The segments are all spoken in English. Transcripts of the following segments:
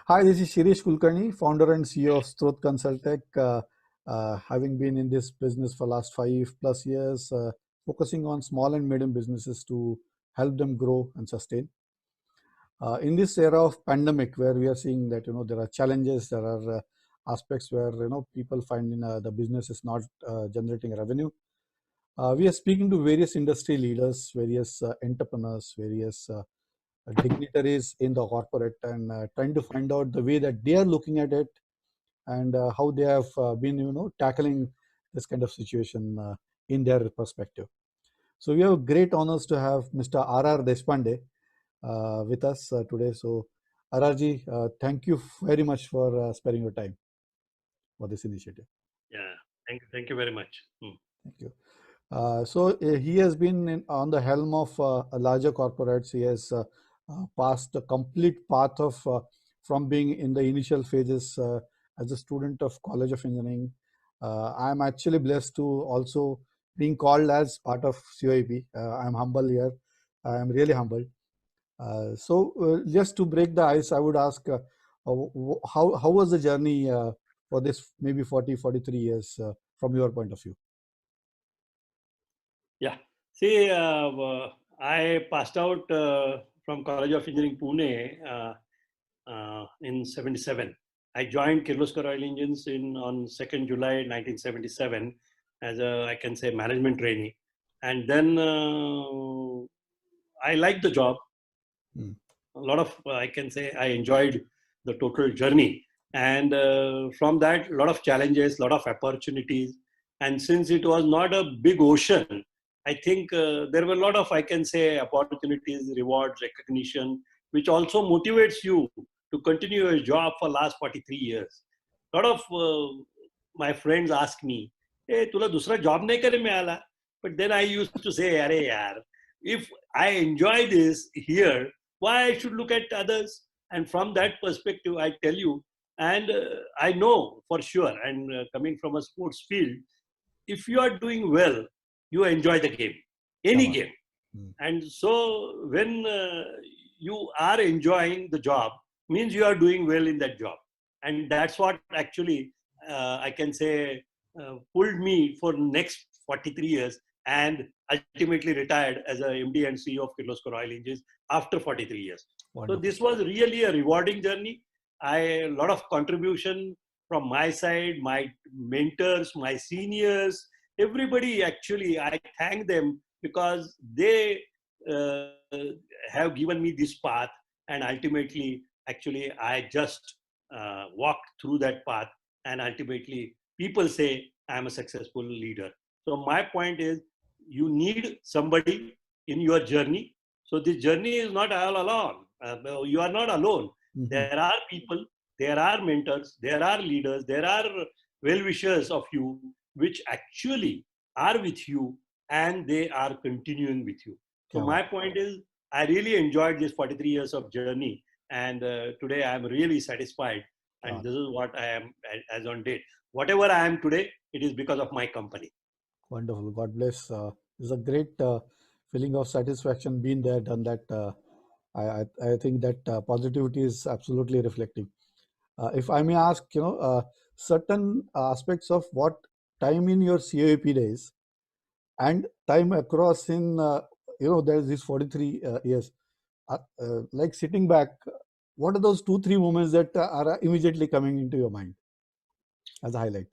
Hi, this is Shirish Kulkarni, founder and CEO of Strot Consultech. Having been in this business for last 5+ years, focusing on small and medium businesses to help them grow and sustain. In this era of pandemic, where we are seeing that there are challenges, there are aspects where people find the business is not generating revenue. We are speaking to various industry leaders, various entrepreneurs, various dignitaries in the corporate, and trying to find out the way that they are looking at it, and how they have been tackling this kind of situation in their perspective. So we have great honors to have Mr. R.R. Deshpande with us today. So RRG, thank you very much for sparing your time for this initiative. Yeah, thank you very much. Thank you. So he has been on the helm of larger corporates. He has passed a complete path of from being in the initial phases as a student of College of Engineering. I am actually blessed to also being called as part of COEP. I am humble here. I am really humble. So just to break the ice, I would ask, how was the journey for this maybe 43 years from your point of view? Yeah. See, I passed out from College of Engineering Pune in '77. I joined Kirloskar Oil Engines on 2nd July 1977 as a, I can say, management trainee. And then I liked the job. Hmm. A lot of, I can say, I enjoyed the total journey. And from that, a lot of challenges, a lot of opportunities. And since it was not a big ocean, I think there were a lot of, I can say, opportunities, rewards, recognition, which also motivates you to continue your job for last 43 years. A lot of my friends ask me, hey, तुला दूसरा job नहीं करे मिळाला? But then I used to say, अरे यार, if I enjoy this here, why I should look at others? And from that perspective, I tell you, and I know for sure, and coming from a sports field, if you are doing well, you enjoy the game, क्या any बात game. है? And so when you are enjoying the job, means you are doing well in that job. And that's what actually I can say pulled me for next 43 years and ultimately retired as a MD and CEO of Kirloskar Oil Engines after 43 years. So Wonderful. this was really a rewarding journey. A lot of contribution from my side, my mentors, my seniors, everybody actually, I thank them because they uh, have given me this path, and ultimately actually I just walked through that path, and ultimately people say I'm a successful leader. So my point is, you need somebody in your journey. So this journey is not all alone. You are not alone. Mhm. There are people, there are mentors, there are leaders, there are well-wishers of you, which actually are with you, and they are continuing with you. So क्या बात my point is, I really enjoyed this 43 years of journey, and today I am really satisfied. क्या And बात this is what I am as on date. Whatever I am today, it is because of my company. Wonderful. God bless. It's a great feeling of satisfaction being there, done that. I think that positivity is absolutely reflecting. If I may ask, certain aspects of what time in your COAP days and time across in, there's this 43 years, like sitting back, what are those 2, 3 moments that are immediately coming into your mind as a highlight?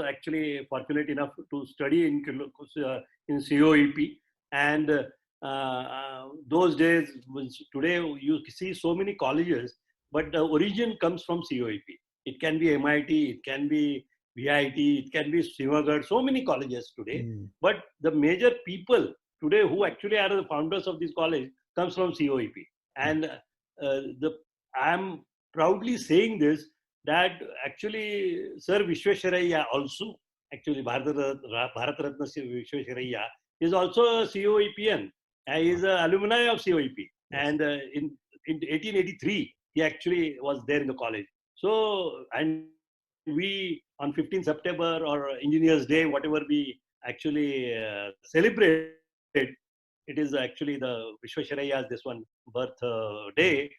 Actually fortunate enough to study in COEP, and those days today you see so many colleges, but the origin comes from COEP. It can be MIT, it can be VIT, it can be Sivagarh, so many colleges today. Mm. But the major people today who actually are the founders of this college comes from COEP, Mm. and the I'm proudly saying this, that actually Sir Vishwesvaraya also, actually Bharat Ratna Vishwesvaraya is also a COEPN. He is an alumni of COEP. Yes. And in 1883, he actually was there in the college. So, and we on 15th September or Engineers Day, whatever we actually celebrate, it is actually the Vishwesvaraya's this one birth day.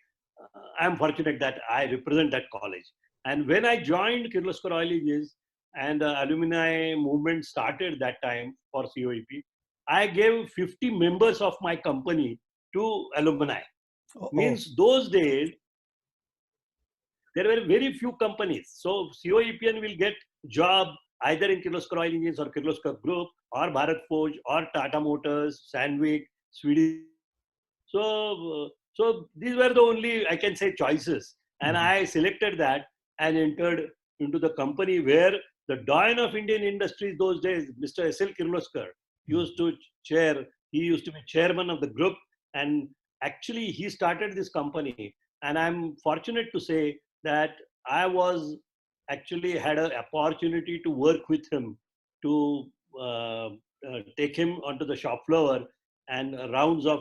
I'm fortunate that I represent that college. And when I joined Kirloskar Oil Engines and alumni movement started that time for COEP, I gave 50 members of my company to alumni. Oh, oh. Means those days, there were very few companies. So COEPN will get job either in Kirloskar Oil Engines or Kirloskar Group or Bharat Forge or Tata Motors, Sandvik, Swedish. So these were the only, I can say, choices. And Mhm. I selected that and entered into the company where the Doyen of Indian industries those days, Mr. S.L. Kirloskar, Mhm. used to chair, he used to be chairman of the group. And actually, he started this company. And I'm fortunate to say that I was actually had an opportunity to work with him to take him onto the shop floor and rounds of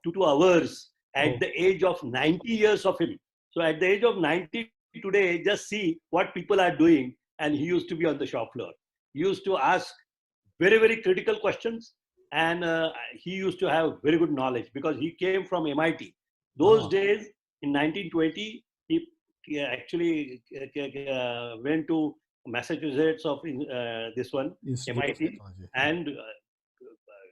2 hours at Oh, the age of 90 years of him. So at the age of 90 today, just see what people are doing. And he used to be on the shop floor. He used to ask very, very critical questions. And he used to have very good knowledge because he came from MIT. Those ah, days in 1920, he actually went to Massachusetts of this one, Institute of MIT. Technology. Yeah. And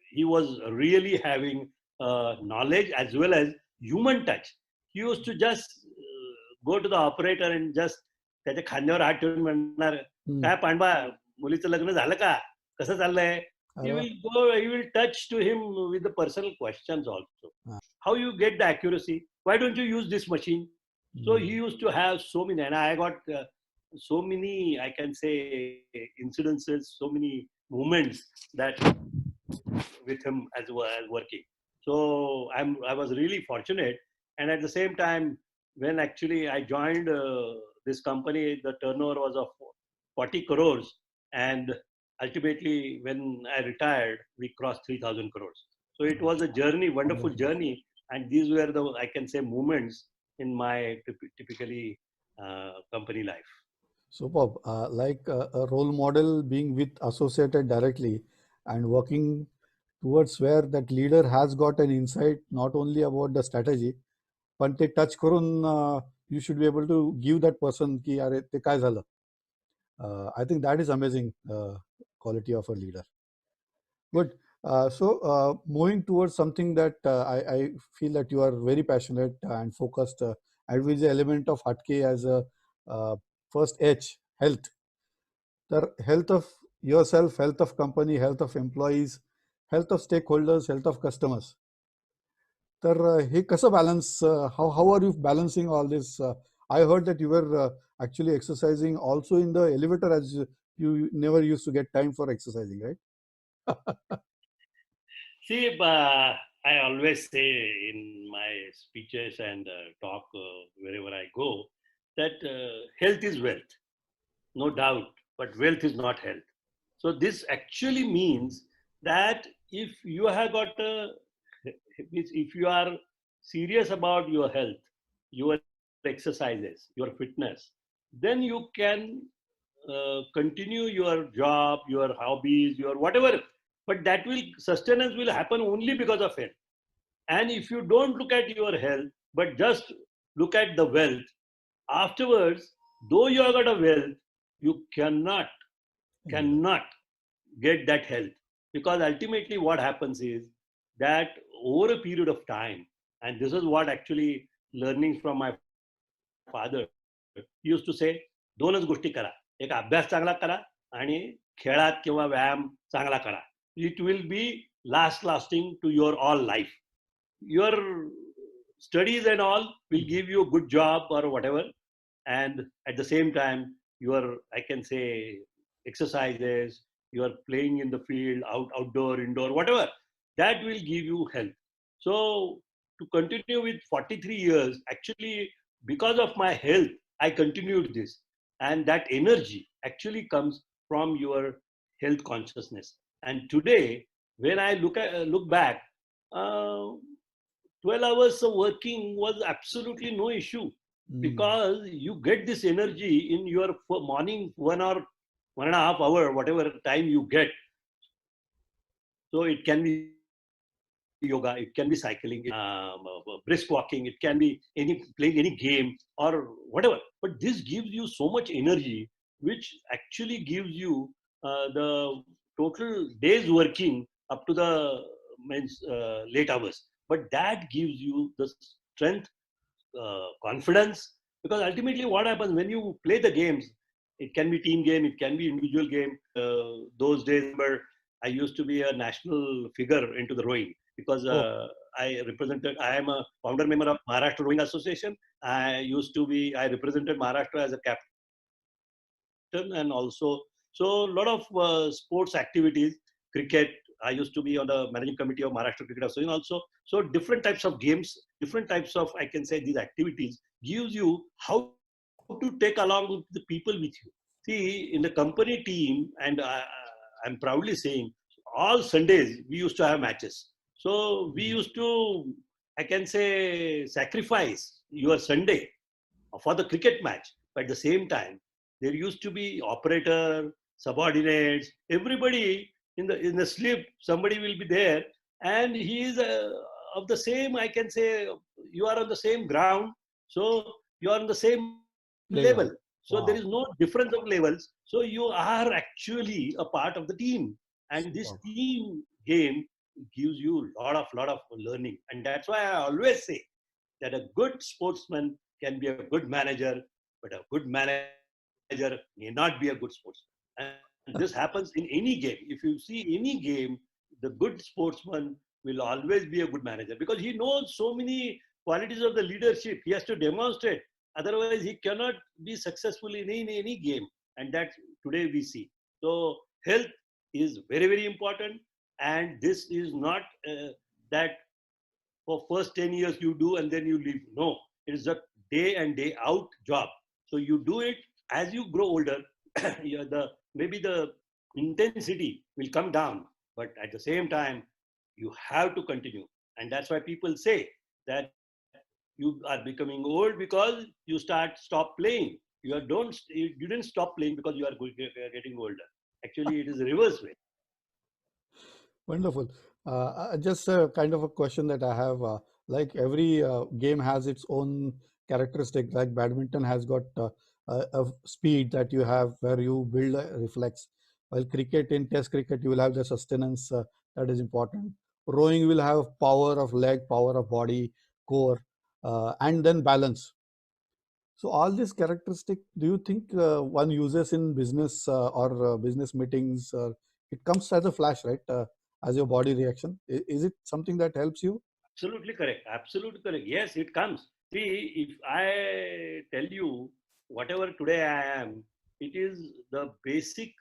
he was really having knowledge as well as human touch. He used to just go to the operator and just त्याच्या खांद्यावर हात ठेवून म्हणणार Hmm. काय पांडवा मुलीचं लग्न झालं का कसं चाललंय अरे वा. he will touch to him with the personal questions also. Ah, How you get the accuracy? Why don't you use this machine? So he hmm. used to have so many, and I got so many, I can say, incidences, so many moments that with him as well as working. So I was really fortunate, and at the same time, when actually I joined this company, the turnover was of 40 crores, and ultimately when I retired, we crossed 3,000 crores. So it was a journey, wonderful Wonderful. journey, and these were the, I can say, moments in my typically company life. Superb. Like a role model being with associated directly and working towards where that leader has got an insight not only about the strategy, पण ते touch करून you should be able to give that person की अरे ते काय झालं. I think that is amazing quality of a leader. Good. So moving towards something that I feel that you are very passionate and focused, and with the element of Hatke as a first H, health. The health of yourself, health of company, health of employees, health of stakeholders, health of customers. तर हे कसं balance? How are you balancing all this? I heard that you were actually exercising also in the elevator, as you never used to get time for exercising, right? See, I always say in my speeches and talk wherever I go that health is wealth, no doubt, but wealth is not health. So this actually means that if you have got if you are serious about your health, your exercises, your fitness, then you can continue your job, your hobbies, your whatever. But that will sustenance will happen only because of health. And if you don't look at your health, but just look at the wealth, afterwards, though you have got a wealth, you cannot get that health. Because ultimately what happens is that over a period of time, and this is what actually learnings from my father, he used to say, दोनच गोष्टी करा. एक अभ्यास चांगला करा आणि खेळात किंवा व्यायाम चांगला करा. It will be lasting to your all life. Your studies and all will give you a good job or whatever, and at the same time your, I can say, exercises, you are playing in the field, outdoor, indoor, whatever, that will give you health. So to continue with 43 years, actually because of my health I continued this, and that energy actually comes from your health consciousness. And today when I look back, uh, 12 hours of working was absolutely no issue, Mm. because you get this energy in your morning 1 hour, 1.5 hour, whatever time you get. So it can be yoga, it can be cycling, brisk walking, it can be playing any game or whatever. But this gives you so much energy, which actually gives you the total day's working up to the means late hours. But that gives you the strength, confidence, because ultimately what happens when you play the games, it can be team game, it can be individual game. Those days where I used to be a national figure into the rowing, because Oh, I am a founder member of Maharashtra Rowing Association. I represented Maharashtra as a captain, and also, so a lot of sports activities, cricket. I used to be on the managing committee of Maharashtra Cricket Association also. So different types of games, different types of, I can say, these activities gives you how to take along the people with you. See, in the company team, and I'm proudly saying, all Sundays we used to have matches. So we mhm. used to, I can say, sacrifice your Sunday for the cricket match. But at the same time, there used to be operator, subordinates, everybody in the sleep. Somebody will be there, and he is of the same. I can say you are on the same ground, so you are on the same level. Playground. So there is Wow. no difference of levels. So you are actually a part of the team, and this Superb. team game gives you lot of learning, and that's why I always say that a good sportsman can be a good manager, but a good manager may not be a good sportsman. And this happens in any game. If you see any game, the good sportsman will always be a good manager, because he knows so many qualities of the leadership. He has to demonstrate. Otherwise, he cannot be successful in any game. And that today we see. So health is very, very important. And this is not that for first 10 years you do and then you leave. No, it is a day and day out job. So you do it. As you grow older, maybe the intensity will come down, but at the same time you have to continue. And that's why people say that you are becoming old because you stop playing. You didn't stop playing because you are getting older. Actually, it is the reverse way. Wonderful. Just a kind of a question that I have. Like every game has its own characteristic. Like badminton has got a speed that you have where you build a reflex. While cricket, in Test cricket, you will have the sustenance that is important. Rowing will have power of leg, power of body, core, and then balance. So all these characteristic, do you think one uses in business or business meetings? It comes as a flash, right? As your body reaction. Is it something that helps you? Absolutely correct. Absolutely correct. Yes, it comes. See, if I tell you whatever today I am, it is the basic,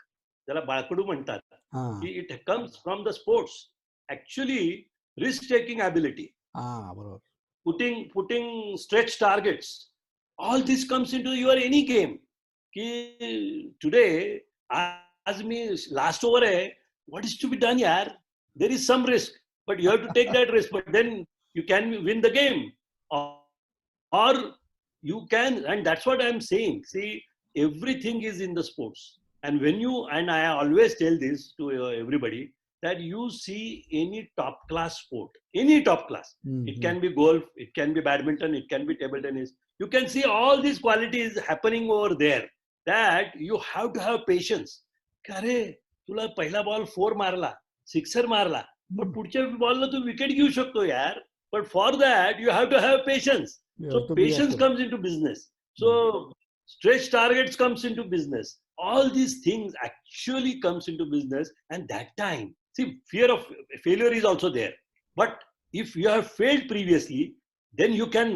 त्याला बाळकडू म्हणतात. Ah, It comes from the sports. Actually, risk-taking ability, बरोबर. putting stretch targets. All this comes into your any game. कि today, आज मी last over है, what is to be done, यार? There is some risk, but you have to take that risk. But then you can win the game, or you can, and that's what I'm saying. See, everything is in the sports. And when you, and I always tell this to everybody, that you see any top class sport, any top class, it Mhm. can be golf, it can be badminton, it can be table tennis. You can see all these qualities happening over there, that you have to have patience. अरे तुला पहिला ball four मारला, sixer मारला, पण Mm. पुढच्या बॉलला तू wicket घेऊ शकतो यार. But for that, you have to have patience. You So have to be patience accurate. comes into business. Mm. So stretch targets comes into business. All these things actually comes into business. And that time, see, fear of failure is also there. But if you have failed previously, then you can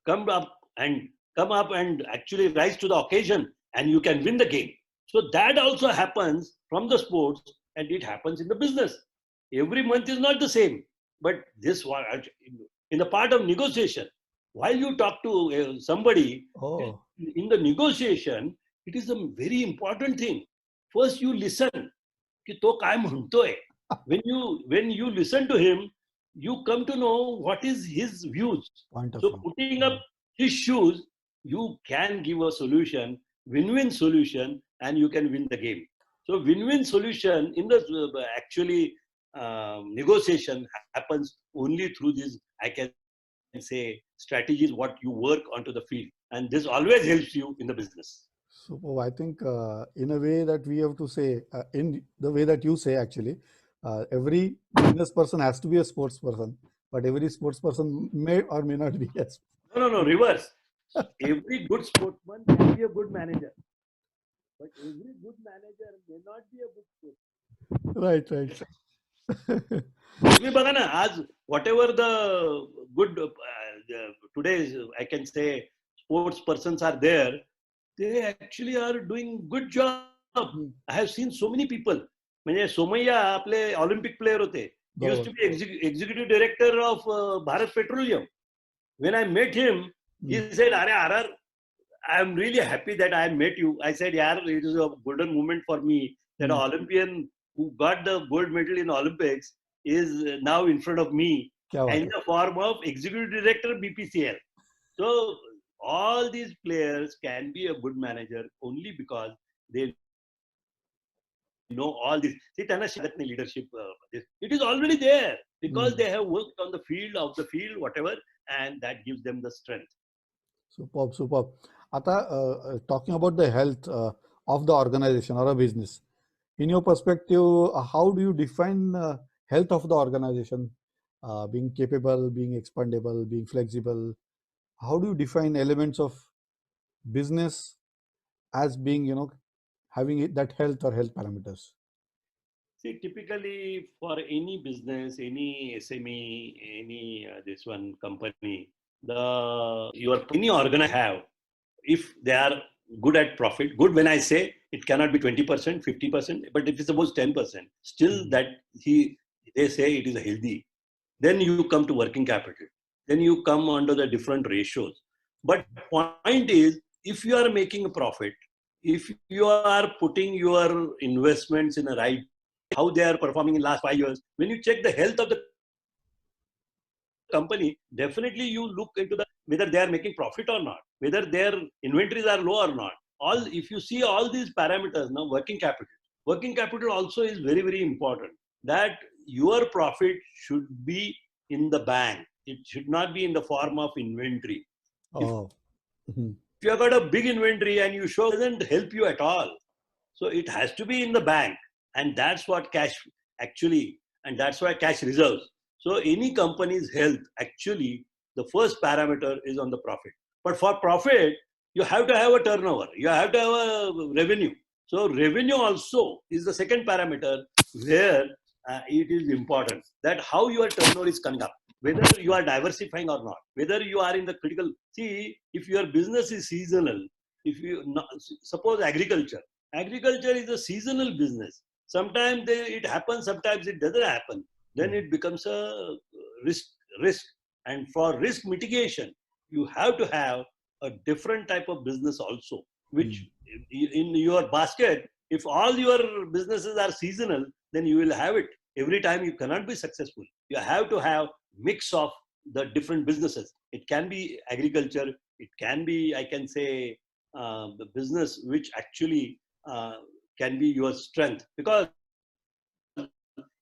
come up and come up and actually rise to the occasion, and you can win the game. So that also happens from the sports, and it happens in the business. Every month is not the same. But this one, in the part of negotiation, while you talk to somebody, Oh, in the negotiation, it is a very important thing. First, you listen. की तो काय म्हणतोय. When you listen to him, you come to know what is his views. point of So view. putting up Mm. his shoes, you can give a solution, win-win solution, and you can win the game. So win-win solution in the actually negotiation happens only through these, I can say, strategies what you work onto the field, and this always helps you in the business. So I think in a way that we have to say, in the way that you say actually, every business person has to be a sports person, but every sports person may or may not be. Yes. No, reverse. Every good sportsman can be a good manager, but every good manager may not be a good sportsman. Right, right. तुम्ही बघा ना, आज whatever the good today's, I can say, sports persons are there, they actually are doing good job. I have seen so many people. म्हणजे सोमय्या आपले Olympic player होते. He used to बरोबर. be executive director of Bharat Petroleum. When I met him, he said, "Are RR, I am really happy that I met you." I said, "Yeah, it is a golden moment for me that an Olympian who got the gold medal in Olympics is now in front of me क्या बात in है. the form of executive director BPCL." So all these players can be a good manager only because they know all this. See, त्यांना शिकत नाही leadership. It is already there because they have worked on the field, whatever, and that gives them the strength. Superb, superb. आता talking about the health of the organization or a business, in your perspective, how do you define health of the organization? Being capable, being expandable, being flexible. How do you define elements of business as being, having that health or health parameters? See, typically for any business, any SME, any this one company, your any organization have, if they are good at profit, good when I say it cannot be 20%, 50%, but if it's suppose 10%, still that they say it is healthy. Then you come to working capital. Then you come under the different ratios. But point is, if you are making a profit, if you are putting your investments in the right, how they are performing in last 5 years, when you check the health of the company, definitely you look into whether they are making profit or not, whether their inventories are low or not. All, if you see all these parameters now, working capital also is very, very important. That your profit should be in the bank. It should not be in the form of inventory. Oh. If you have got a big inventory and you show, it doesn't help you at all. So it has to be in the bank, and that's what cash actually, and that's why cash reserves. So any company's health, actually, the first parameter is on the profit. But for profit, you have to have a turnover. You have to have a revenue. So revenue also is the second parameter where it is important that how your turnover is coming up, whether you are diversifying or not, whether you are in the critical. See, if your business is seasonal, if you suppose agriculture is a seasonal business. Sometimes it happens, sometimes it doesn't happen. Then it becomes a risk. And for risk mitigation, you have to have a different type of business also, which in your basket, if all your businesses are seasonal, then you will have it. Every time you cannot be successful. You have to have mix of the different businesses. It can be agriculture, it can be, I can say, the business which actually can be your strength, because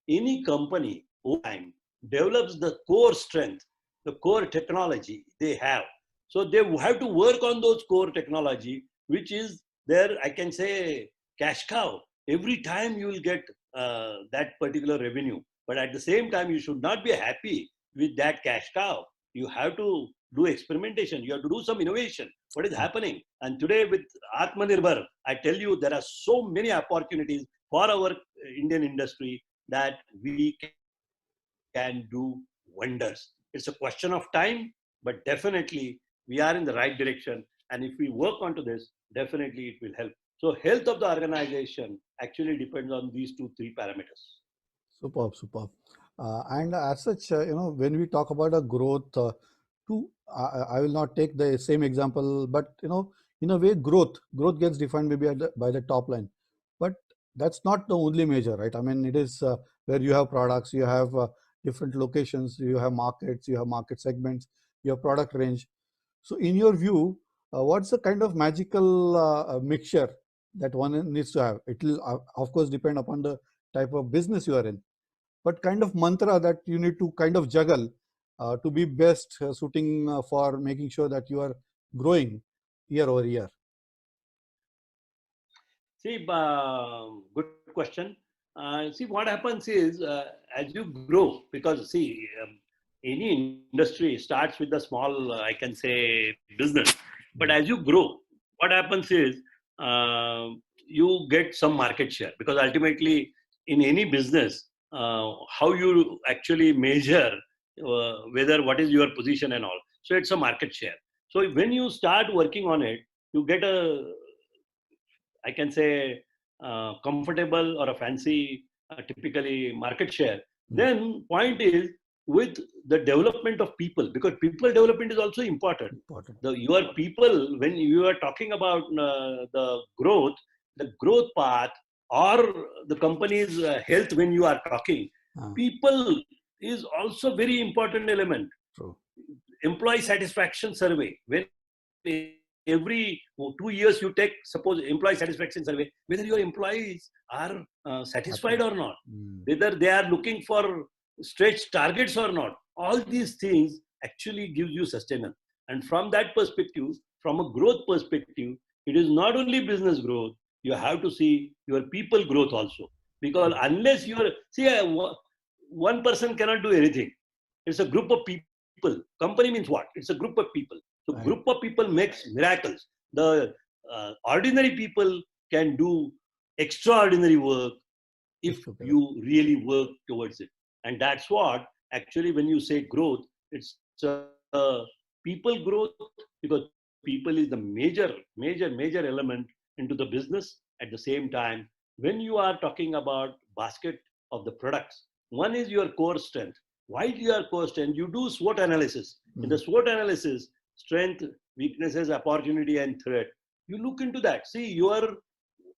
any company over time develops the core strength, the core technology they have. So they have to work on those core technology, which is their, I can say, cash cow. Every time you will get that particular revenue, but at the same time, you should not be happy with that cash cow. You have to do experimentation. You have to do some innovation. What is happening? And today with Atmanirbhar, I tell you, there are so many opportunities for our Indian industry that we can do wonders. It's a question of time, but definitely we are in the right direction. And if we work onto this, definitely it will help. So health of the organization actually depends on these 2, 3 parameters. Superb, superb. And as such, when we talk about a growth, I will not take the same example, but in a way, growth gets defined maybe by the top line, but that's not the only measure, right? I mean, it is where you have products, you have different locations, you have markets, you have market segments, you have product range. So, in your view, what's the kind of magical mixture that one needs to have? It will, of course, depend upon the type of business you are in. but kind of mantra that you need to kind of juggle to be best suiting for making sure that you are growing year over year? See, good question. See, what happens is as you grow, because see, any industry starts with a small, I can say, business. But as you grow, what happens is you get some market share, because ultimately, in any business, how you actually measure whether what is your position and all. So it's a market share. So when you start working on it, you get a, I can say, comfortable or a fancy, typically market share. Then point is with the development of people, because people development is also important. Important. Your people, when you are talking about the growth path, or the company's health, when you are talking, people is also very important element. True. Employee satisfaction survey, when every 2 years you take, suppose, employee satisfaction survey, whether your employees are satisfied or not, whether they are looking for stretch targets or not, all these things actually gives you sustenance. And from that perspective, from a growth perspective, it is not only business growth, you have to see your people growth also. Because unless you are, see, one person cannot do anything. It's a group of people. Company means what? It's a group of people. So group of people makes miracles. The ordinary people can do extraordinary work if you really work towards it. And that's what actually, when you say growth, it's people growth, because people is the major element into the business. At the same time, when you are talking about basket of the products, one is your core strength. Why your core strength? You do SWOT analysis. In the SWOT analysis, strength, weaknesses, opportunity, and threat. You look into that. See, your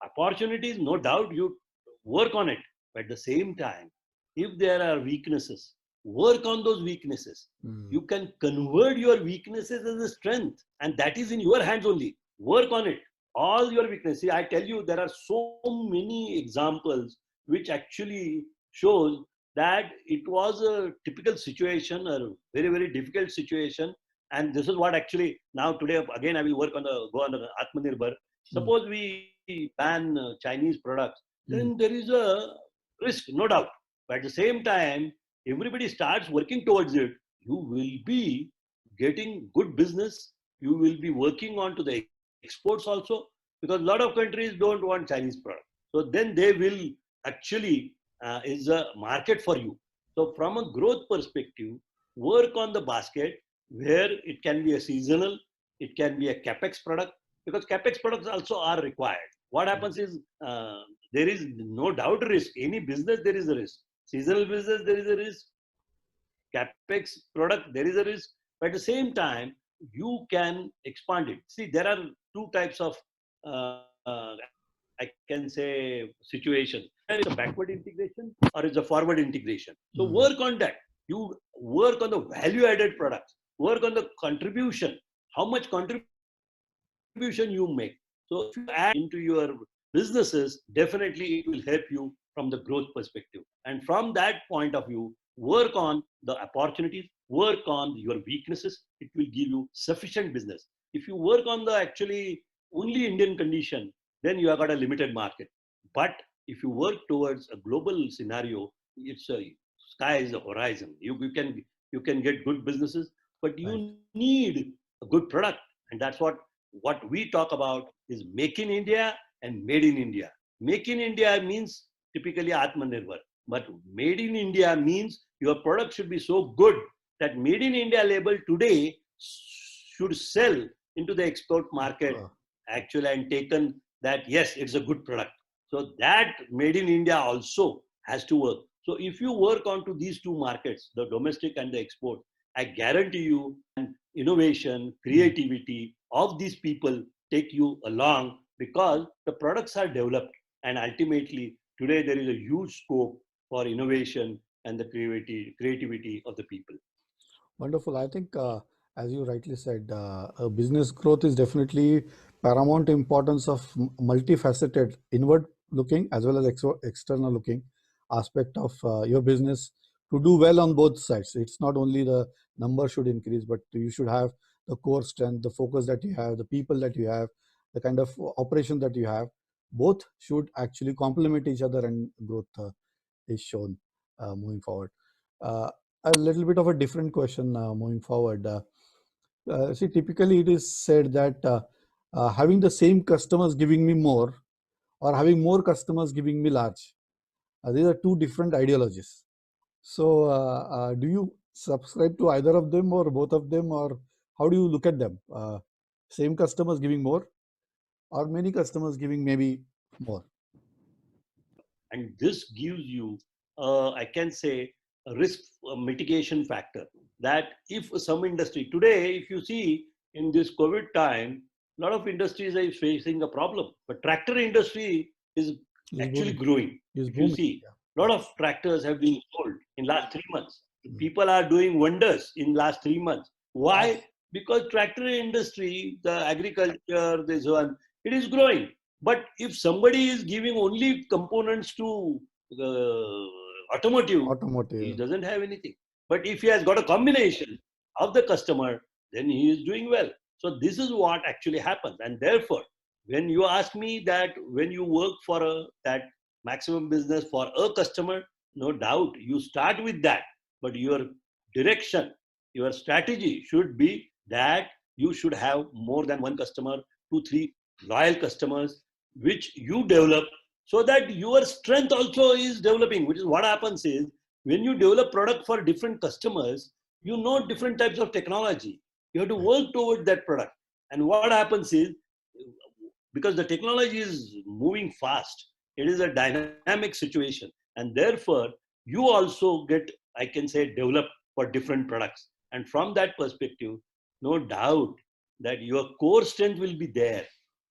opportunities, no doubt, you work on it. But at the same time, if there are weaknesses, work on those weaknesses. You can convert your weaknesses as a strength, and that is in your hands only. Work on it. All your weaknesses. See, I tell you, there are so many examples which actually shows that it was a typical situation, a very difficult situation. And this is what actually, now today again I will go on the Atmanirbhar. Suppose we ban Chinese products, then there is a risk, no doubt. But at the same time, everybody starts working towards it. You will be getting good business. You will be working on to the exports also, because a lot of countries don't want Chinese products. So then they will actually is a market for you. So from a growth perspective, work on the basket where it can be a seasonal, it can be a capex product, because capex products also are required. What happens is there is no doubt risk. Any business, there is a risk. Seasonal business, there is a risk. Capex product, there is a risk. But at the same time, you can expand it. See, there are two types of I can say situation. It's a backward integration or it's a forward integration. So work on that. You work on the value added products. Work on the contribution. How much contribution you make. So if you add into your businesses, definitely it will help you from the growth perspective. And from that point of view, work on the opportunities, work on your weaknesses. It will give you sufficient business. If you work on the actually only Indian condition, then you have got a limited market. But if you work towards a global scenario, it's a sky is the horizon. You can get good businesses, but you need a good product. And that's what we talk about is make in India and made in India. Make in India means typically Atmanirbhar, but made in India means your product should be so good that made in India label today should sell into the export market actually, and taken that yes, it's a good product. So that made in India also has to work. So if you work onto these two markets, the domestic and the export, I guarantee you innovation, creativity of these people take you along, because the products are developed, and ultimately today there is a huge scope for innovation and the creativity of the people. Wonderful. I think as you rightly said, business growth is definitely paramount importance of multifaceted inward looking as well as external looking. aspect of your business to do well on both sides. It's not only the number should increase, but you should have the core strength, the focus that you have, the people that you have, the kind of operation that you have. Both should actually complement each other, and growth is shown moving forward. A little bit of a different question moving forward. See, typically it is said that having the same customers giving me more, or having more customers giving me large, these are two different ideologies. So, do you subscribe to either of them or both of them, or how do you look at them? Same customers giving more, or many customers giving maybe more? And this gives you, I can say, a risk mitigation factor. That if some industry today, if you see in this COVID time, a lot of industries are facing a problem. But tractor industry is Is actually booming. growing. Is If you booming. see, Yeah. a lot of tractors have been sold in last 3 months. Mm. People are doing wonders in last 3 months. Why? Yes. Because tractor industry, the agriculture, this one, it is growing. But if somebody is giving only components to automotive, he Automotive. doesn't have anything. But if he has got a combination of the customer, then he is doing well. So this is what actually happens. And therefore, when you ask me that when you work for that maximum business for a customer, no doubt you start with that. But your direction, your strategy should be that you should have more than one customer, 2, 3 loyal customers, which you develop, so that your strength also is developing. Which is what happens is, when you develop product for different customers, you know different types of technology. You have to work toward that product. And what happens is, because the technology is moving fast, it is a dynamic situation, and therefore you also get, I can say, develop for different products. And from that perspective, no doubt that your core strength will be there,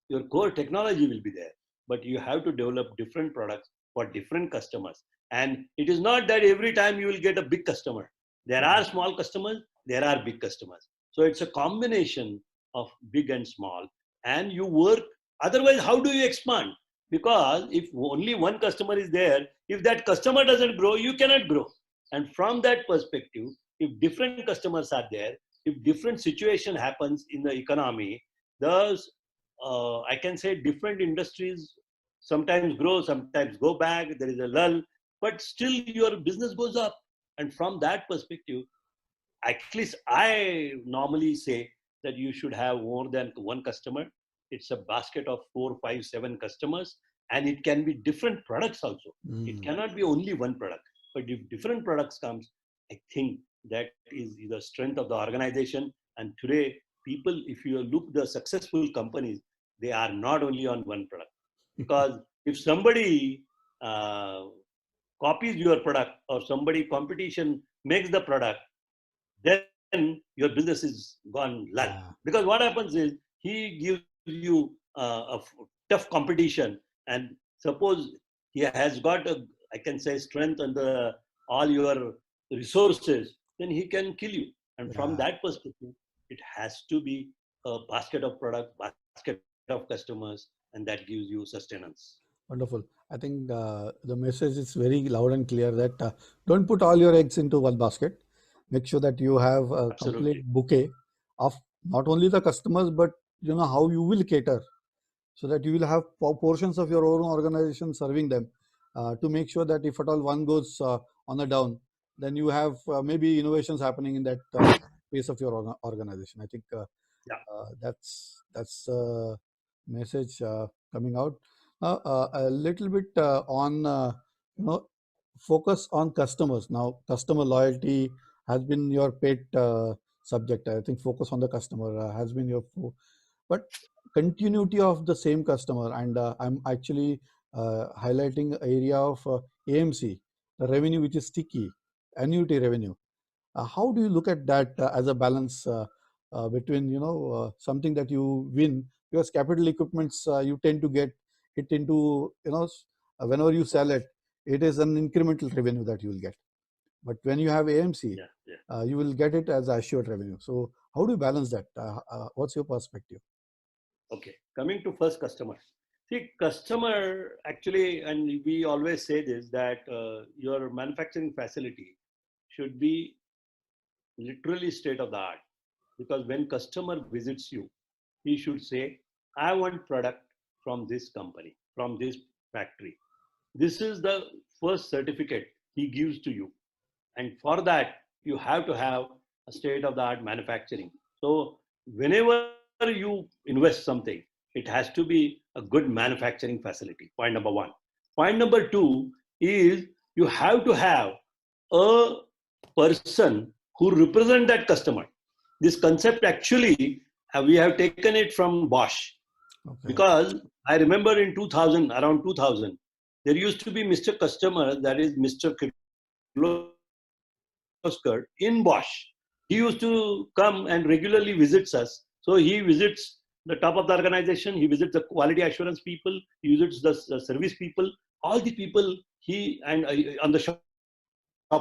your core technology will be there, but you have to develop different products for different customers. And it is not that every time you will get a big customer. There are small customers, there are big customers. So it's a combination of big and small, and you work. Otherwise, how do you expand? Because if only one customer is there, if that customer doesn't grow, you cannot grow. And from that perspective, if different customers are there, if different situation happens in the economy, thus I can say different industries sometimes grow, sometimes go back. There is a lull, but still your business goes up. And from that perspective, at least I normally say that you should have more than one customer. It's a basket of 4, 5, 7 customers, and it can be different products also. It cannot be only one product. But if different products comes, I think that is the strength of the organization. And today, people, if you look the successful companies, they are not only on one product. Because if somebody copies your product, or somebody competition makes the product, then your business is gone lull. Yeah. Because what happens is, he gives you a tough competition, and suppose he has got a, I can say, strength on the all your resources, then he can kill you. And from Yeah. that perspective, it has to be a basket of product, basket of customers, and that gives you sustenance. Wonderful. I think the message is very loud and clear that don't put all your eggs into one basket. Make sure that you have a complete Absolutely. bouquet of not only the customers, but how you will cater, so that you will have portions of your own organization serving them, to make sure that if at all one goes on the down, then you have maybe innovations happening in that space of your organization. I think Yeah. that's message coming out. A little bit on you know focus on customers. Now, customer loyalty has been your pet subject. I think focus on the customer has been your but continuity of the same customer, and I'm actually highlighting area of AMC, the revenue which is sticky, annuity revenue. How do you look at that as a balance between something that you win, because capital equipments you tend to get it into whenever you sell it, it is an incremental revenue that you will get. But when you have AMC, Yeah. Yeah. you will get it as assured revenue. So how do you balance that? What's your perspective? Okay. Coming to first customer. See, customer actually, and we always say this, that your manufacturing facility should be literally state of the art. Because when customer visits you, he should say, I want product from this company, from this factory. This is the first certificate he gives to you. And for that, you have to have a state of the art manufacturing. So whenever you invest something, it has to be a good manufacturing facility. Point number one. Point number two is you have to have a person who represent that customer. This concept actually, we have taken it from Bosch, Okay. because I remember in 2000, around 2000, there used to be Mr. Customer, that is Mr. Kirloskar in Bosch. He used to come and regularly visits us. So he visits the top of the organization, he visits the quality assurance people, he visits the service people, all the people he, and on the shop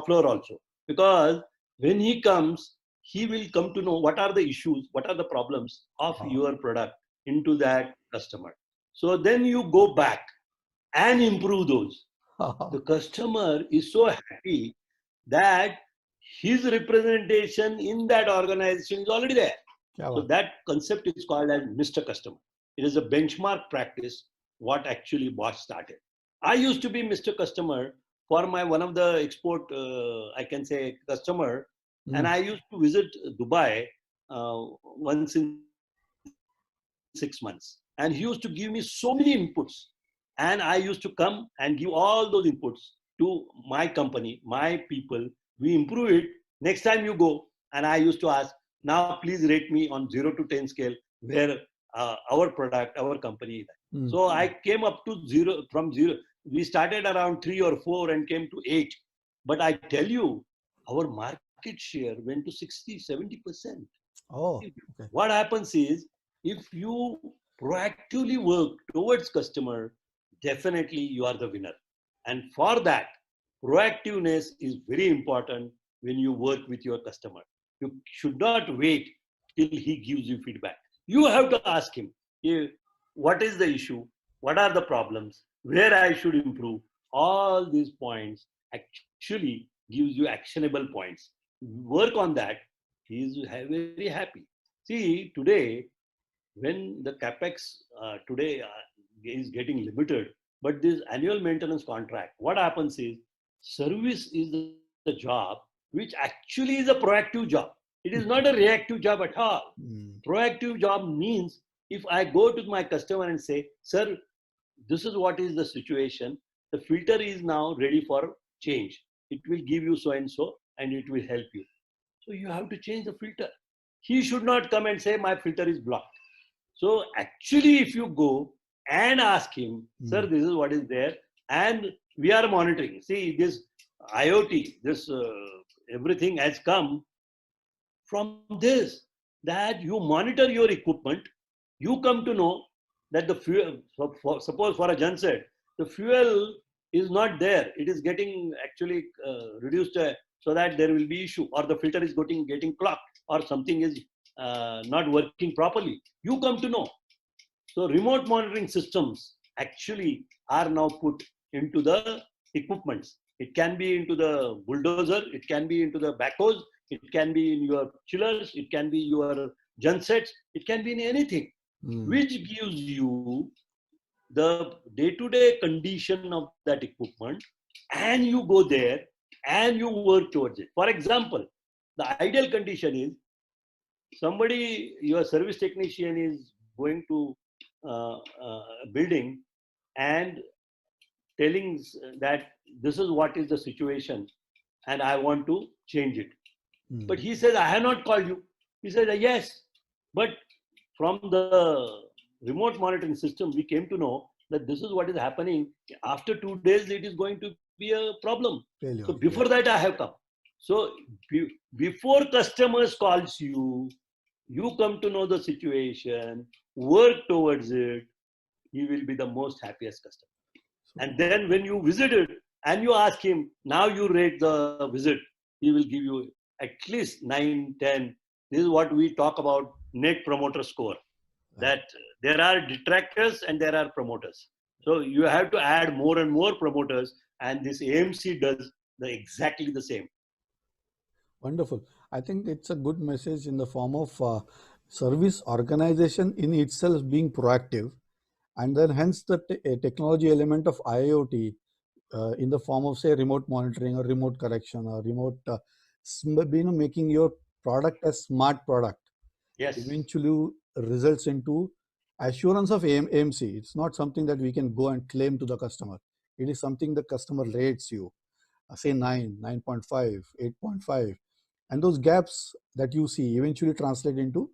floor also. Because when he comes, he will come to know what are the issues, what are the problems of your product into that customer. So then you go back and improve those. The customer is so happy that his representation in that organization is already there. So that concept is called as Mr. Customer. It is a benchmark practice what actually Bosch started. I used to be Mr. Customer for my one of the export, I can say, customer, and I used to visit Dubai once in 6 months. And he used to give me so many inputs. And I used to come and give all those inputs to my company, my people. We improve it. Next time you go, and I used to ask, now please rate me on 0 to 10 scale where our product, our company. So I came up to 0, from 0. We started around 3 or 4 and came to 8. But I tell you, our market share went to 60, 70%. Oh, okay. What happens is, if you proactively work towards customer, definitely you are the winner. And for that, proactiveness is very important when you work with your customer. You should not wait till he gives you feedback. You have to ask him, what is the issue? What are the problems? Where I should improve? All these points actually gives you actionable points. Work on that. He is very happy. See, today, when the capex today is getting limited, but this annual maintenance contract, what happens is, service is the job which actually is a proactive job. It is not a reactive job at all. Proactive job means, if I go to my customer and say, sir, this is what is the situation, the filter is now ready for change. It will give you so and so, and it will help you. So you have to change the filter. He should not come and say, my filter is blocked. So actually, if you go and ask him, sir, this is what is there, and we are monitoring. See, this IoT, this everything has come from this, that you monitor your equipment, you come to know that the fuel, suppose for a genset, the fuel is not there. It is getting actually reduced so that there will be issue, or the filter is getting clogged, or something is not working properly. You come to know. So remote monitoring systems actually are now put into the equipments. It can be into the bulldozer, it can be into the backhoes, it can be in your chillers, it can be your gensets, it can be in anything, which gives you the day-to-day condition of that equipment, and you go there and you work towards it. For example, the ideal condition is, somebody, your service technician is going to a building and telling that this is what is the situation and I want to change it. But he says, I have not called you. He says, yes. But from the remote monitoring system, we came to know that this is what is happening. After 2 days, it is going to be a problem. Failure. So before that, I have come. So before customers calls you, you come to know the situation, work towards it, he will be the most happiest customer. And then when you visit it and you ask him, now you rate the visit, he will give you at least 9, 10. This is what we talk about, net promoter score. that there are detractors and there are promoters. So you have to add more and more promoters, and this AMC does exactly the same. Wonderful. I think it's a good message in the form of service organization in itself being proactive, and then hence the technology element of IoT in the form of say remote monitoring or remote correction or remote, making your product a smart product Yes. eventually results into assurance of AMC. It's not something that we can go and claim to the customer. It is something the customer rates you, say 9, 9.5, 8.5. And those gaps that you see eventually translate into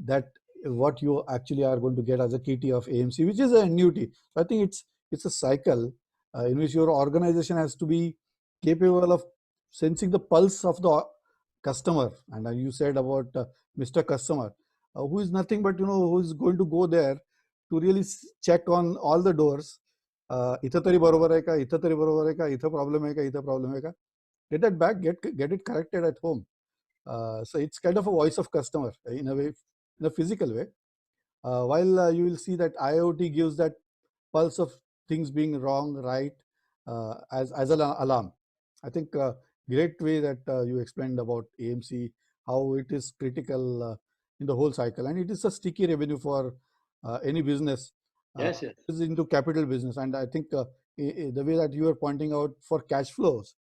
that what you actually are going to get as a KT of AMC, which is an annuity. So I think it's a cycle in which your organization has to be capable of sensing the pulse of the customer. And you said about Mr. Customer, who is nothing but who is going to go there to really check on all the doors. इथं तरी बरोबर आहे का, इथं तरी बरोबर आहे का, इथं प्रॉब्लेम आहे का, इथं प्रॉब्लेम आहे का. Get that back, get it corrected at home. So it's kind of a voice of customer in a way, in a physical way. While you will see that IoT gives that pulse of things being wrong, right, as an alarm. I think great way that you explained about AMC, how it is critical in the whole cycle, and it is a sticky revenue for any business. Yes, yes. Is into capital business, and I think the way that you are pointing out for cash flows,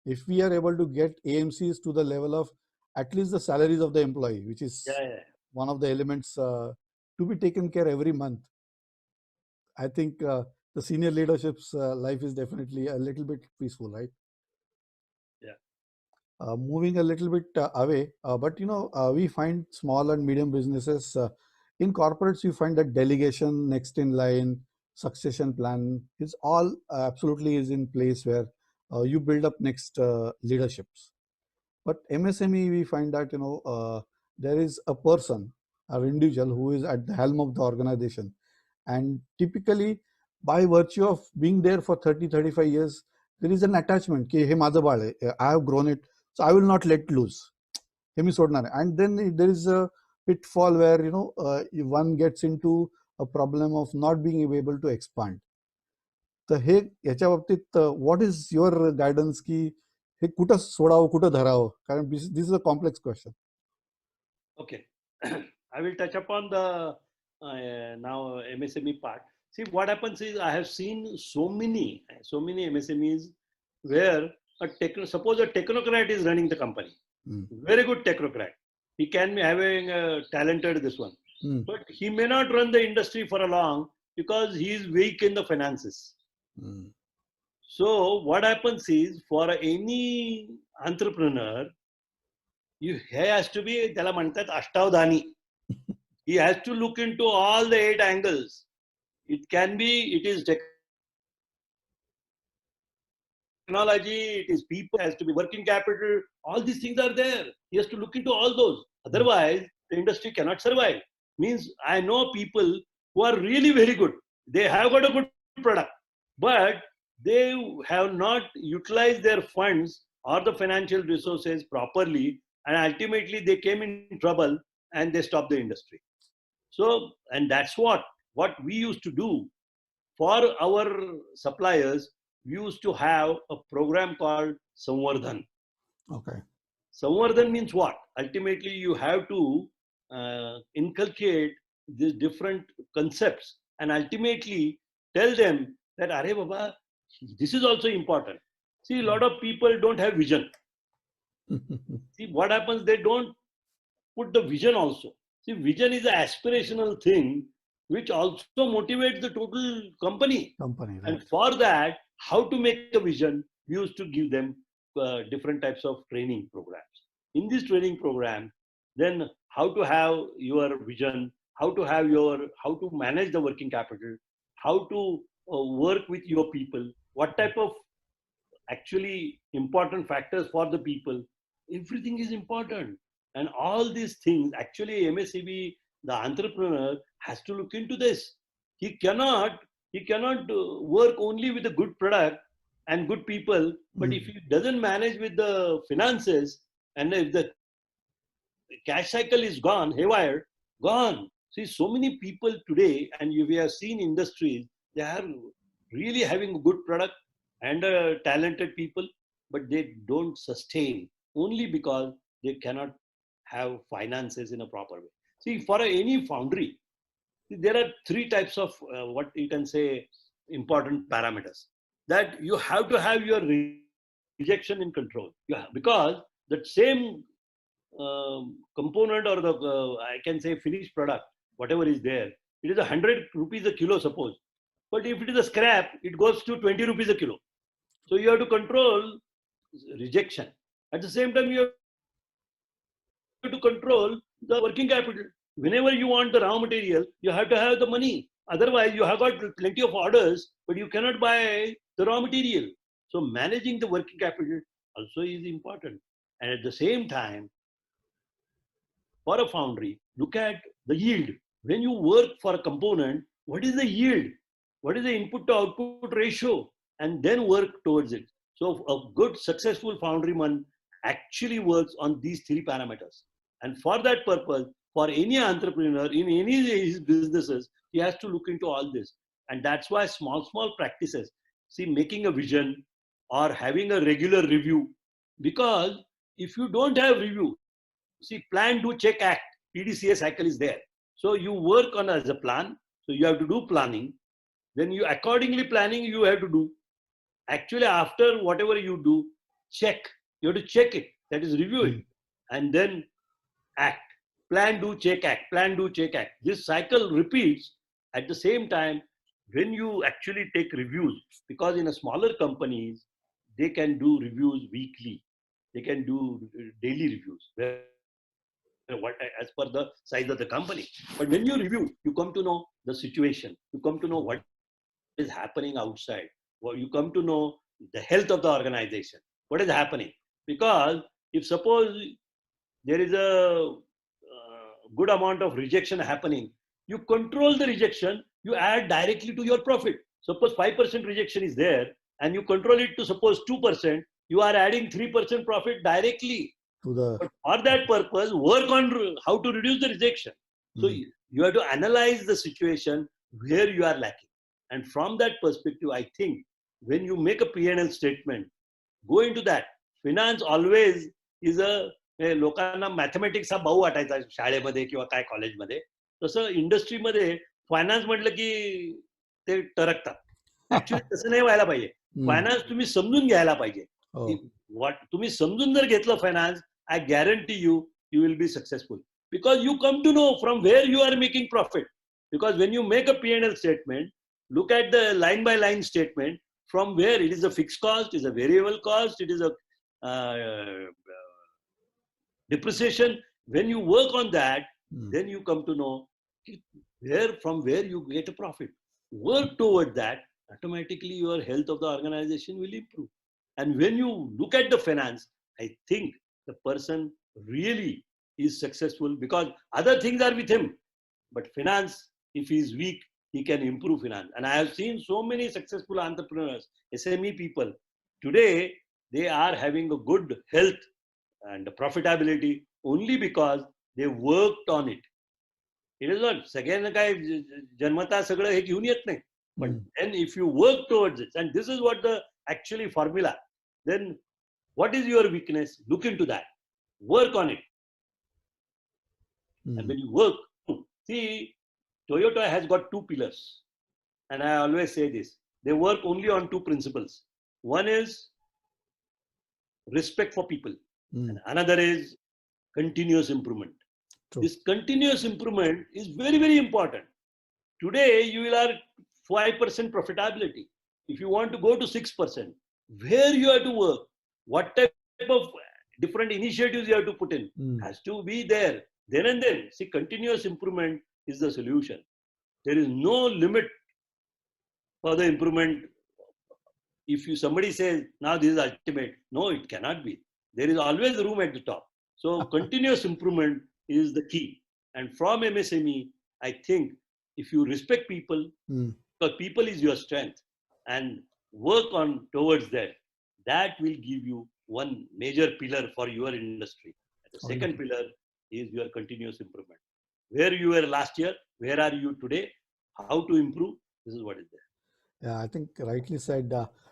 if we are able to get AMCs to the level of at least the salaries of the employee, which is one of the elements to be taken care every month, I think the senior leadership's life is definitely a little bit peaceful, right? Yeah. Moving a little bit away, but we find small and medium businesses in corporates. You find that delegation, next in line, succession plan is all absolutely is in place where you build up next leaderships. But MSME, we find that there is a person, an individual who is at the helm of the organization, and typically by virtue of being there for 30-35 years, there is an attachment. Hey, माझं बाळ आहे, I have grown it, so I will not let loose. हे मी सोडणार आहे. And then there is a pitfall where one gets into a problem of not being able to expand. तर हे याच्या बाबतीत what is your guidance की हे कुठं सोडावं, कुठं धरावं? कारण this is a complex question. Okay. I will touch upon the now MSME part. See, what happens is I have seen so many MSMEs where suppose a technocrat is running the company. Very good technocrat. He can be having talented this one. But he may not run the industry for a long because he is weak in the finances. So what happens is, for any entrepreneur, he has to be, त्याला म्हणतात अष्टावधानी. He has to look into all the 8 angles. It is technology, it is people, it has to be working capital. All these things are there. He has to look into all those. Otherwise, the industry cannot survive. Means I know people who are really very good. They have got a good product, but they have not utilized their funds or the financial resources properly, and ultimately they came in trouble and they stopped the industry. So, and that's what we used to do for our suppliers. We used to have a program called Samvardhan. Okay. Samvardhan means what? Ultimately, you have to inculcate these different concepts and ultimately tell them that, Arey Baba, this is also important. See, a lot of people don't have vision. See, what happens? They don't put the vision also. See, vision is an aspirational thing which also motivates the total company. Right. And for that, how to make a vision, we used to give them different types of training programs. In this training program, then how to have your vision, how to manage the working capital, how to work with your people, what type of actually important factors for the people, everything is important. And all these things, actually MSME, the entrepreneur has to look into this. He cannot work only with a good product and good people, but if he doesn't manage with the finances, and if the cash cycle is gone, haywire, gone, See, so many people today, and we have seen industries, they are really having a good product and talented people, but they don't sustain only because they cannot have finances in a proper way. See, for any foundry, there are three types of what you can say important parameters that you have to have your rejection in control. Yeah, because that same component or the I can say finished product, whatever is there, it is 100 rupees a kilo, suppose. But if it is a scrap, it goes to 20 rupees a kilo. So you have to control rejection. At the same time, you have to control the working capital. Whenever you want the raw material, you have to have the money. Otherwise, you have got plenty of orders, but you cannot buy the raw material. So managing the working capital also is important. And at the same time, for a foundry, look at the yield. When you work for a component, what is the yield? What is the input to output ratio? And then work towards it. So a good successful foundryman actually works on these three parameters. And for that purpose, for any entrepreneur in any of his businesses, he has to look into all this. And that's why small practices, see, making a vision or having a regular review. Because if you don't have review, see, plan, do, check, act. PDCA cycle is there. So you work on as a plan. So you have to do planning. Then you accordingly planning you have to do. Actually, after whatever you do, check. You have to check it. That is review it. And then act. Plan, do, check, act. Plan, do, check, act. This cycle repeats. At the same time, when you actually take reviews, because in a smaller companies, they can do reviews weekly. They can do daily reviews. What as per the size of the company. But when you review, you come to know the situation. You come to know what is happening outside. Well, you come to know the health of the organization. What is happening? Because if suppose there is a good amount of rejection happening, you control the rejection. You add directly to your profit. Suppose 5% rejection is there, and you control it to suppose 2%. You are adding 3% profit directly. But for that purpose, work on how to reduce the rejection. So you have to analyze the situation where you are lacking. And from that perspective, I think when you make a P&L statement, go into that. Finance always is a लोकांना mathematics हा भाऊ वाटायचा शाळेमध्ये किंवा काय कॉलेजमध्ये. तसं इंडस्ट्रीमध्ये फायनान्स म्हटलं की ते टरकतात. ऍक्च्युली तसं नाही व्हायला पाहिजे. फायनान्स तुम्ही समजून घ्यायला पाहिजे. तुम्ही समजून जर घेतलं finance, I guarantee you, you will be successful. Because you come to know from where you are making profit. Because when you make a P&L statement, look at the line by line statement, from where it is a fixed cost, it is a variable cost, it is a depreciation. When you work on that, then you come to know from where you get a profit. Work toward that, automatically your health of the organization will improve. And when you look at the finance, I think the person really is successful because other things are with him. But finance, if he is weak, he can improve finance. And I have seen so many successful entrepreneurs, SME people. Today, they are having a good health and profitability only because they worked on it. It is not सगळ्यांना काय जन्मता सगळं हे घेऊन येत नाही. But then if you work towards it, and this is what the actually formula, then what is your weakness? Look into that. Work on it. And when you work, see, Toyota has got two pillars. And I always say this. They work only on two principles. One is respect for people. And another is continuous improvement. True. This continuous improvement is very, very important. Today, you will have 5% profitability. If you want to go to 6%, where you have to work, what type of different initiatives you have to put in, has to be there. Then and then, see, continuous improvement is the solution. There is no limit for the improvement. If somebody says, now this is ultimate, no, it cannot be. There is always room at the top. So continuous improvement is the key. And from MSME, I think if you respect people, because people is your strength, and work on towards that, that will give you one major pillar for your industry. The second pillar is your continuous improvement. where you were last year, where are you today, how to improve. This is what is there. Yeah, I think rightly said.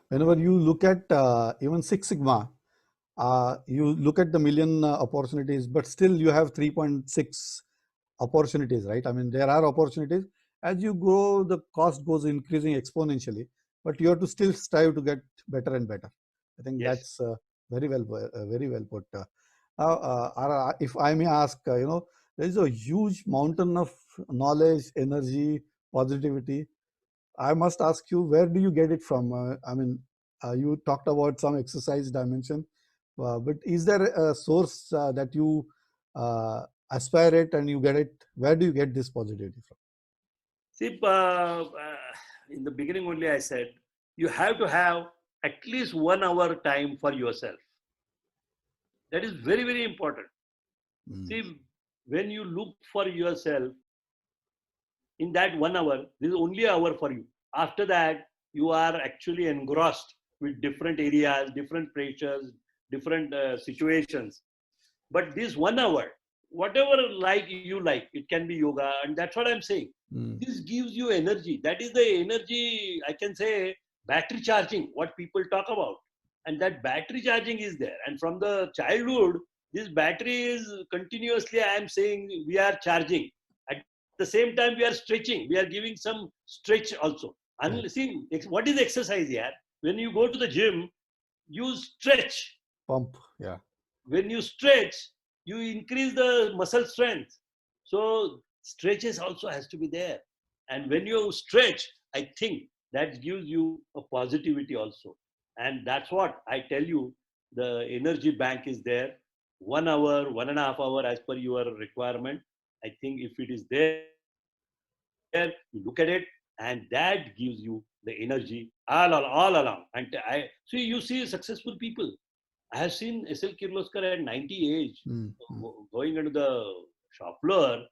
Whenever you look at even Six Sigma, you look at the million opportunities, but still you have 3.6 opportunities, right? I mean, there are opportunities. As you grow, the cost goes increasing exponentially, but you have to still strive to get better and better. I think Yes. that's very well put. If I may ask, there is a huge mountain of knowledge, energy, positivity. I must ask you, where do you get it from? I mean, you talked about some exercise dimension, but is there a source that you aspire it and you get it? Where do you get this positivity from? See, in the beginning only I said, you have to have at least 1 hour time for yourself. That is very, very important. Mm. See, when you look for yourself, in that 1 hour, this is only an hour for you. After that, you are actually engrossed with different areas, different pressures, different situations. But this 1 hour, whatever like, it can be yoga, and that's what I'm saying. Mm. This gives you energy. That is the energy, I can say, battery charging, what people talk about. And that battery charging is there. And from the childhood, this battery is continuously, I am saying, we are charging. At the same time, we are stretching. We are giving some stretch also. Right. And see, what is exercise here? When you go to the gym, you stretch. Pump, yeah. When you stretch, you increase the muscle strength. So stretches also has to be there. And when you stretch, I think that gives you a positivity also. And that's what I tell you, the energy bank is there. 1 hour, 1.5 hours as per your requirement. I think if it is there, you look at it, and that gives you the energy all along. And I see, you see successful people. I have seen S.L. Kirloskar at 90 age Mm. going into the shop floor.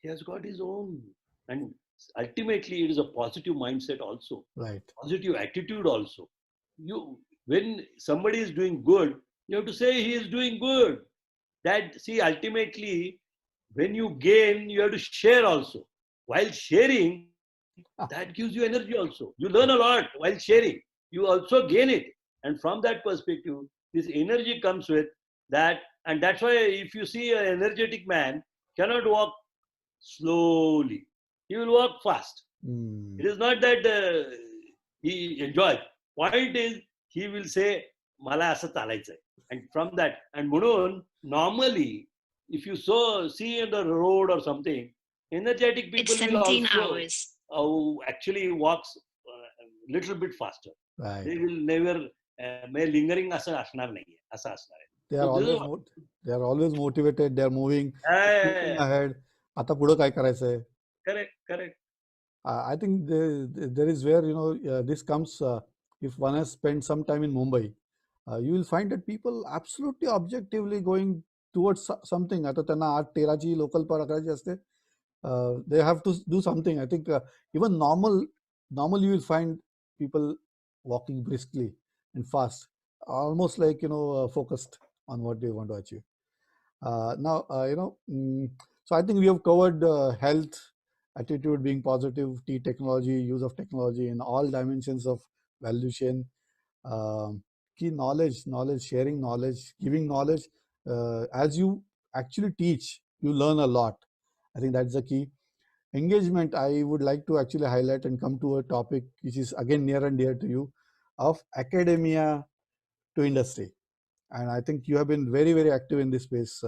He has got his own. And ultimately, it is a positive mindset also, Right. positive attitude also. You, when somebody is doing good, you have to say he is doing good. That, see, ultimately, when you gain, you have to share also. While sharing, that gives you energy also. You learn a lot while sharing. You also gain it. And from that perspective, this energy comes with that. And that's why if you see an energetic man cannot walk slowly, he will walk fast. Mm. It is not that he enjoys. Point is, he will say, मला असं चालायचंय. And from that, and म्हणून, normally, if you see on the road or something, energetic people will 17 also hours. actually walks little bit faster. Right. They will never lingering असं असणार नाहीये, असं असणार आहे. They So are this is always they are always motivated. They are moving, thinking what, ahead. आता पुढं काय करायचंय? correct. I think there is where this comes. If one has spent some time in Mumbai, you will find that people absolutely objectively going towards something. आता त्यांना 8-13ची local पकडायची असते. They have to do something. I think even normal you will find people walking briskly and fast, almost like focused on what they want to achieve. Now, so I think we have covered health, attitude, being positive, technology, use of technology in all dimensions of value chain. Key knowledge, sharing knowledge, giving knowledge. As you actually teach, you learn a lot. I think that's the key. Engagement, I would like to actually highlight and come to a topic which is again near and dear to you, of academia to industry. And I think you have been very, very active in this space.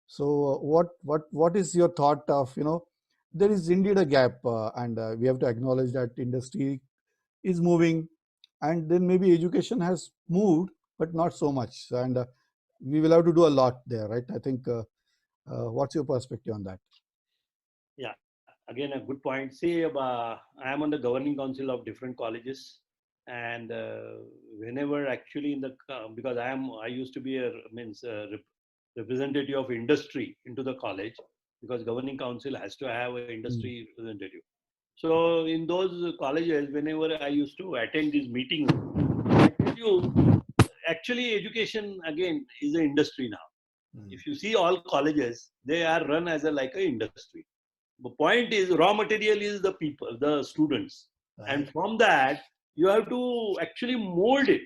So what is your thought of, there is indeed a gap, and we have to acknowledge that industry is moving, and then maybe education has moved, but not so much. And we will have to do a lot there, right? I think, what's your perspective on that? Yeah, again, a good point. See, I am on the governing council of different colleges, and whenever actually because I used to be representative of industry into the college, because governing council has to have an industry representative. So in those colleges, whenever I used to attend these meetings, I tell you, actually education again is an industry now. If you see all colleges, they are run as a like a industry. The point is, raw material is the people, the students, and Right. from that you have to actually mold it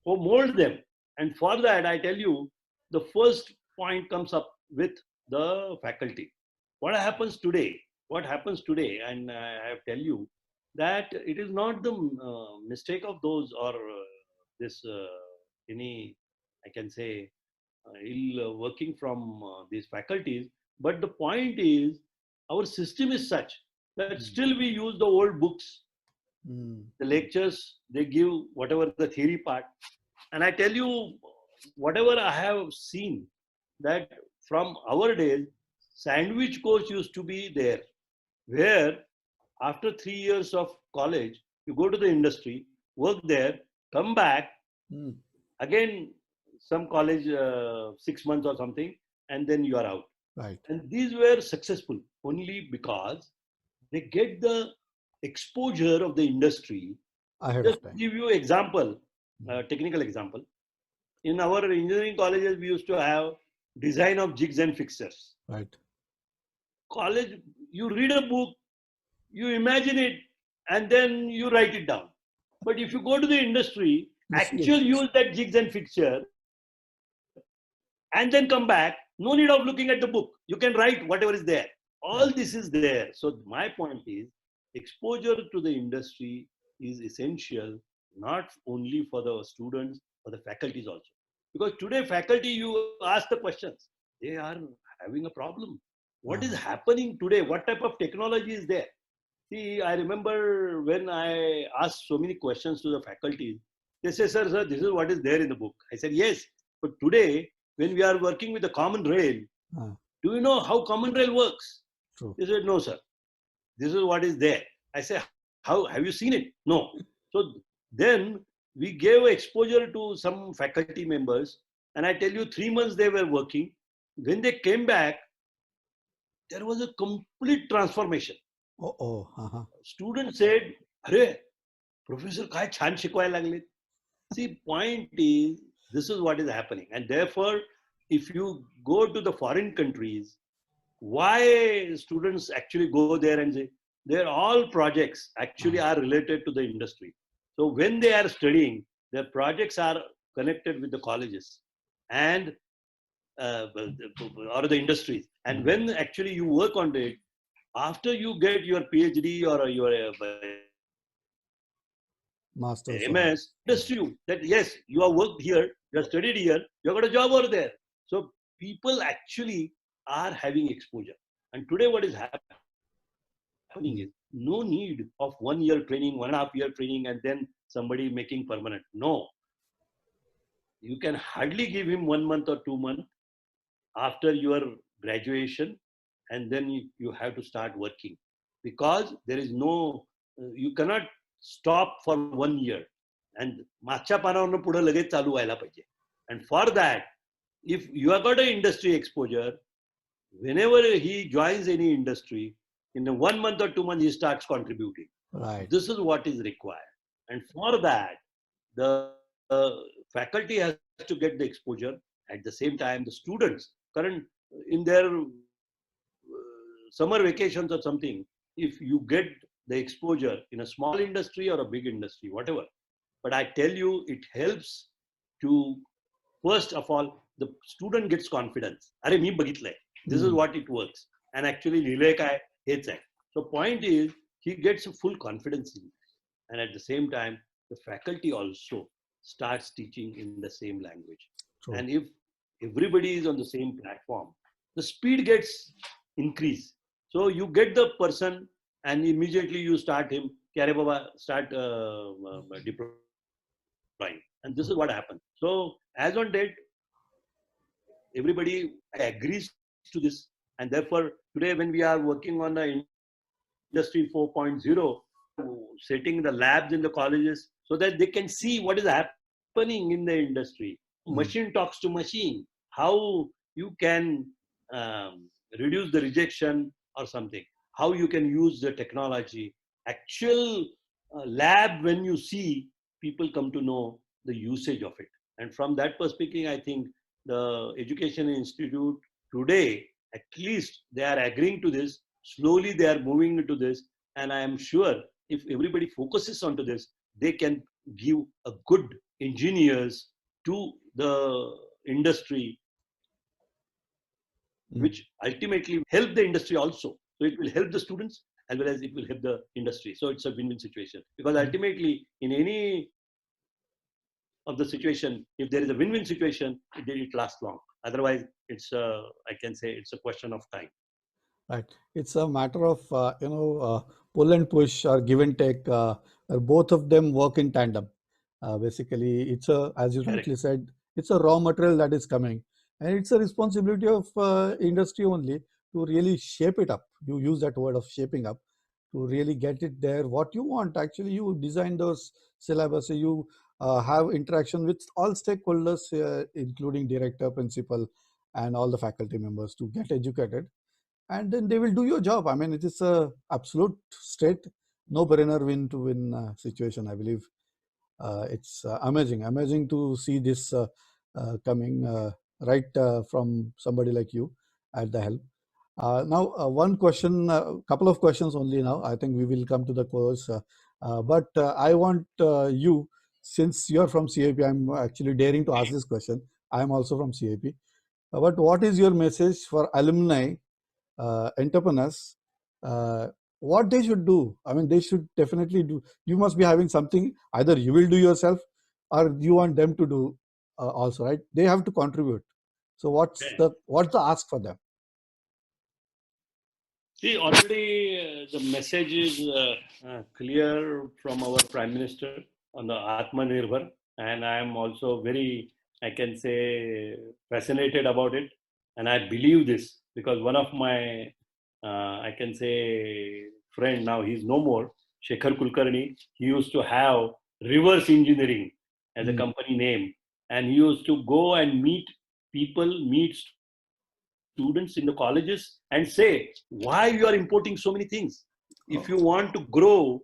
or mold them. And for that, I tell you, the first point comes up with the faculty. What happens today? What happens today? And I have tell you that it is not the mistake of those or this any, I can say, ill working from these faculties. But the point is, our system is such that still we use the old books, Mm. the lectures, they give whatever the theory part. And I tell you, whatever I have seen, that from our days, sandwich course used to be there, where after 3 years of college, you go to the industry, work there, come back, Mm. again, some college, 6 months or something, and then you are out. Right. And these were successful only because they get the exposure of the industry. Ahead Just of to time. give you example, Mm. technical example. In our engineering colleges, we used to have design of jigs and fixtures. Right. College, you read a book, you imagine it, and then you write it down. But if you go to the industry, You see actual it. use that jigs and fixture, and then come back, no need of looking at the book. You can write whatever is there. All Right. this is there. So my point is, exposure to the industry is essential, not only for the students, for the faculties also. Because today faculty, you ask the questions, they are having a problem. What is Uh, happening today? What type of technology is there? See, I remember when I asked so many questions to the faculty, they say, sir, this is what is there in the book. I said, yes, but today, when we are working with the common rail, uh, do you know how common rail works? True. They said, no, sir, this is what is there. I said, how, have you seen it? No. So then we gave exposure to some faculty members, and I tell you, 3 months they were working. When they came back, there was a complete transformation. Oh. Uh-huh. Students said, Arey, Professor, काय छान शिकवायला लागले. See, point is, this is what is happening. And therefore, if you go to the foreign countries, why students actually go there and say, their all projects actually are related to the industry. So when they are studying, their projects are connected with the colleges and or the industries. And when actually you work on it, after you get your PhD or your Masters or MS, industry you that yes, you have worked here, you have studied here, you have got a job over there. So people actually are having exposure. And today, what is happening is no need of 1 year training, 1.5 year training, and then somebody making permanent. No, you can hardly give him 1 month or 2 months after your graduation, and then you have to start working because there is no, you cannot stop for 1 year. And मागच्या पानावरनं पुढे लगेच चालू व्हायला पाहिजे. And for that, if you have got an industry exposure, whenever he joins any industry, in 1 month or 2 months, he starts contributing. right. This is what is required. And for that, the faculty has to get the exposure. At the same time, the students, current in their summer vacations or something, if you get the exposure in a small industry or a big industry, whatever. But I tell you, it helps to, first of all, the student gets confidence. अरे मी बघितलंय. This is what it works. And actually लिहिलंय काय हेच आहे. So point is, he gets a full confidence in it. And at the same time, the faculty also starts teaching in the same language. True. And if everybody is on the same platform, the speed gets increased. So you get the person and immediately you start him, Kyare Baba, start deploying. And this is what happens. So as on date, everybody agrees to this. And therefore, today when we are working on the Industry 4.0, setting the labs in the colleges so that they can see what is happening in the industry. Machine talks to machine. How you can reduce the rejection or something. How you can use the technology. Actual lab, when you see, people come to know the usage of it. And from that perspective, I think the education institute today, at least they are agreeing to this. Slowly they are moving into this. And I am sure if everybody focuses onto this, they can give a good engineers to the industry, Mm. which ultimately help the industry also. So it will help the students as well as it will help the industry. So it's a win-win situation, because Mm. ultimately in any of the situation, if there is a win-win situation, it lasts long. Otherwise, I can say it's a question of time. Right. It's a matter of, pull and push or give and take, where both of them work in tandem. Basically, as you Correct. rightly said, it's a raw material that is coming. And it's a responsibility of industry only to really shape it up. You use that word of shaping up to really get it there. What you want, actually, you design those syllabus, you have interaction with all stakeholders, including director, principal, and all the faculty members to get educated, and then they will do your job. I mean, it is a absolute straight no-brainer win to win situation, I believe. It's amazing to see this coming right from somebody like you at the helm. Now, one question, couple of questions only now. I think we will come to the close. But I want you, since you're from CAP, I'm actually daring to ask this question. I'm also from CAP. But what is your message for alumni, entrepreneurs, uh, what they should do? I mean, they should definitely do. You must be having something, either you will do yourself or you want them to do also, right? They have to contribute. So what's the ask for them? See, already the message is clear from our Prime Minister on the Atmanirbhar, and I am also very, I can say, fascinated about it, and I believe this because one of my, I can say, friend, now he's no more, Shekhar Kulkarni. He used to have reverse engineering as a Mm. company name, and he used to go and meet people, meet students in the colleges and say why you are importing so many things. If Oh. you want to grow,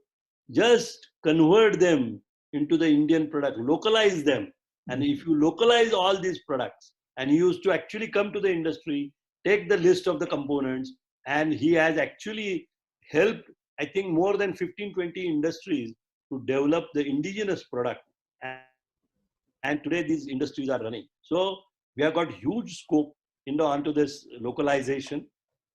just convert them into the Indian product, localize them. And Mm. if you localize all these products, and he used to actually come to the industry, take the list of the components, and he has actually helped, I think, more than 15, 20 industries to develop the indigenous product. And today these industries are running. So we have got huge scope onto this localization,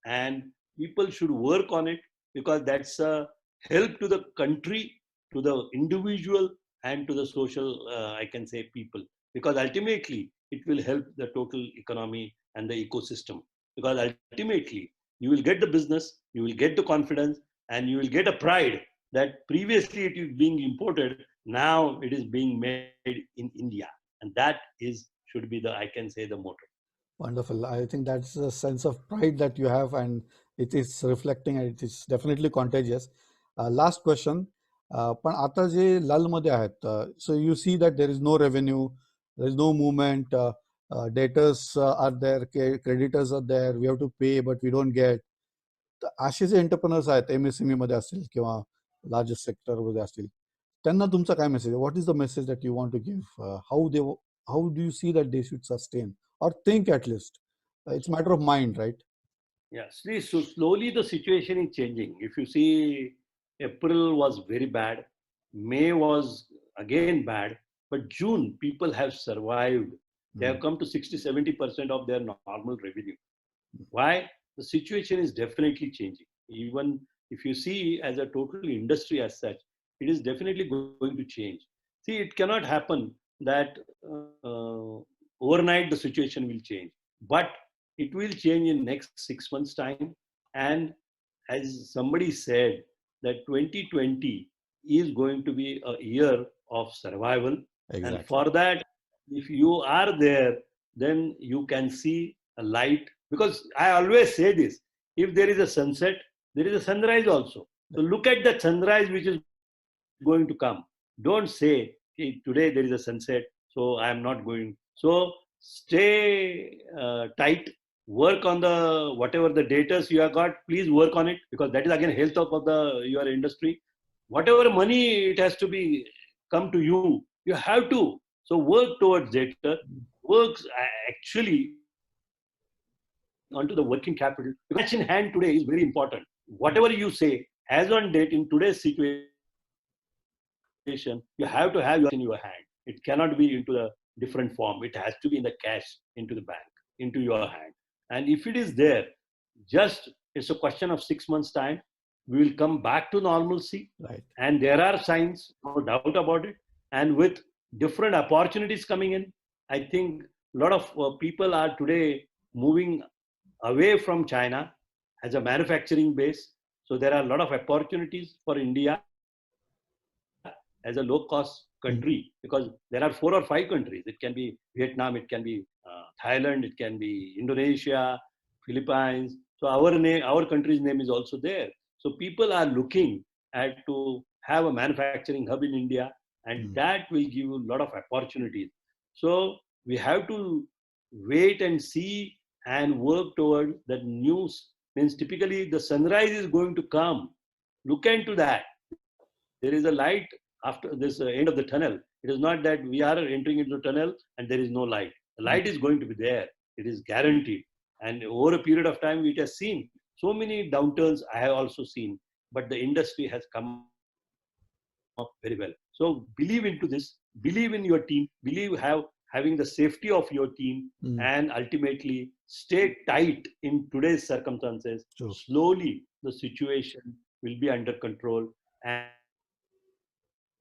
and people should work on it because that's a help to the country, to the individual, and to the social, I can say, people. Because ultimately, it will help the total economy and the ecosystem. Because ultimately, you will get the business, you will get the confidence, and you will get a pride that previously it is being imported, now it is being made in India, and that is should be the, I can say, the motto. Wonderful. I think that's a sense of pride that you have, and it is reflecting, and it is definitely contagious. Last question. पण आता जे ललमध्ये आहेत, so you see that there is no revenue, there is no movement, debtors are there, creditors are there, we have to pay but we don't get. तर असे जे entrepreneurs आहेत MSME मध्ये असतील किंवा largest sector मध्ये असतील, त्यांना तुमचा काय message, what is the message that you want to give, how do you see that they should sustain or think at least? It's a matter of mind, right? Yeah, see, so slowly the situation is changing. If you see, April was very bad, May was again bad, but June, people have survived. They have Mm. come to 60-70% of their normal revenue. Why? The situation is definitely changing. Even if you see as a total industry as such, it is definitely going to change. See, it cannot happen that overnight the situation will change, but it will change in next 6 months time. And as somebody said, that 2020 is going to be a year of survival, and Exactly. for that, if you are there, then you can see a light. Because I always say this: if there is a sunset, there is a sunrise also. So look at the sunrise which is going to come. Don't say, "Hey, today there is a sunset, so I am not going." So stay tight. Work on the whatever the data you have got. Please work on it, because that is again health of the your industry. Whatever money it has to be come to you, you have to. So work towards data. works actually onto the working capital. Cash in hand today is very important. Whatever you say, as on date in today's situation, you have to have in your hand. It cannot be into a different form. It has to be in the cash into the bank, into your hand. And if it is there, just it's a question of 6 months' time. We will come back to normalcy. Right. And there are signs, no doubt about it. And with different opportunities coming in, I think a lot of people are today moving away from China as a manufacturing base. So there are a lot of opportunities for India as a low-cost country, because there are 4 or 5 countries. It can be Vietnam, it can be Thailand, it can be Indonesia, Philippines. So our country's name is also there. So people are looking at to have a manufacturing hub in India, and that will give you a lot of opportunities. So we have to wait and see and work toward that news. Means typically the sunrise is going to come. Look into that. There is a light after this end of the tunnel. It is not that we are entering into the tunnel and there is no light. The light is going to be there. It is guaranteed. And over a period of time, it has seen so many downturns. I have also seen, but the industry has come up very well. So believe into this. Believe in your team. Believe having the safety of your team, and ultimately stay tight in today's circumstances. Sure. Slowly, the situation will be under control,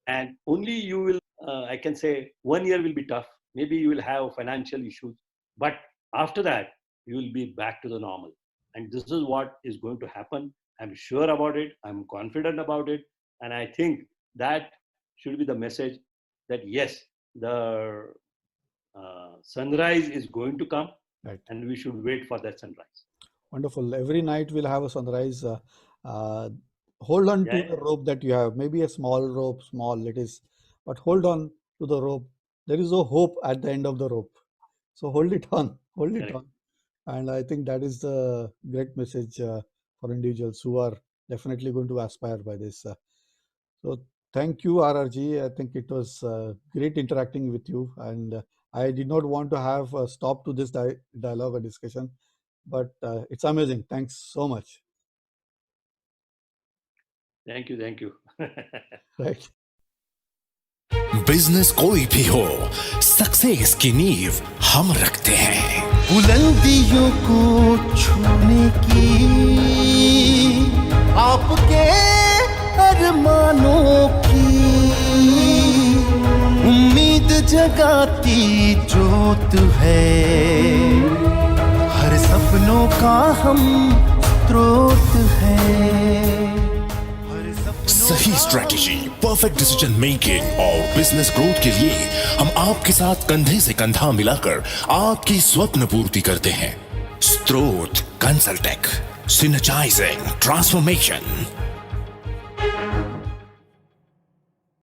and only you will, I can say 1 year will be tough. Maybe you will have financial issues, but after that, you will be back to the normal. And this is what is going to happen. I'm sure about it. I'm confident about it. And I think that should be the message, that yes, the sunrise is going to come, Right. and we should wait for that sunrise. Wonderful. Every night we'll have a sunrise. Hold on to the rope that you have. Maybe a small rope, small it is, but hold on to the rope. There is a hope at the end of the rope. So hold it on, hold it Correct. on. And I think that is the great message for individuals who are definitely going to aspire by this. So thank you, RRG. I think it was great interacting with you. And I did not want to have a stop to this dialogue or discussion, but it's amazing. Thanks so much. Thank you. Thank you. Right. Business कोई भी हो, success की नींव हम रखते हैं। बुलंदियों को छूने की आपके अरमानों की उम्मीद जगाती जोत है, हर सपनों का हम स्रोत है। सही स्ट्रेटेजी, परफेक्ट डिसीजन मेकिंग और बिजनेस ग्रोथ के लिए हम आपके साथ कंधे से कंधा मिलाकर आपकी स्वप्न पूर्ति करते हैं। स्त्रोत कंसल्टेक, सिनर्जाइजिंग ट्रांसफॉर्मेशन।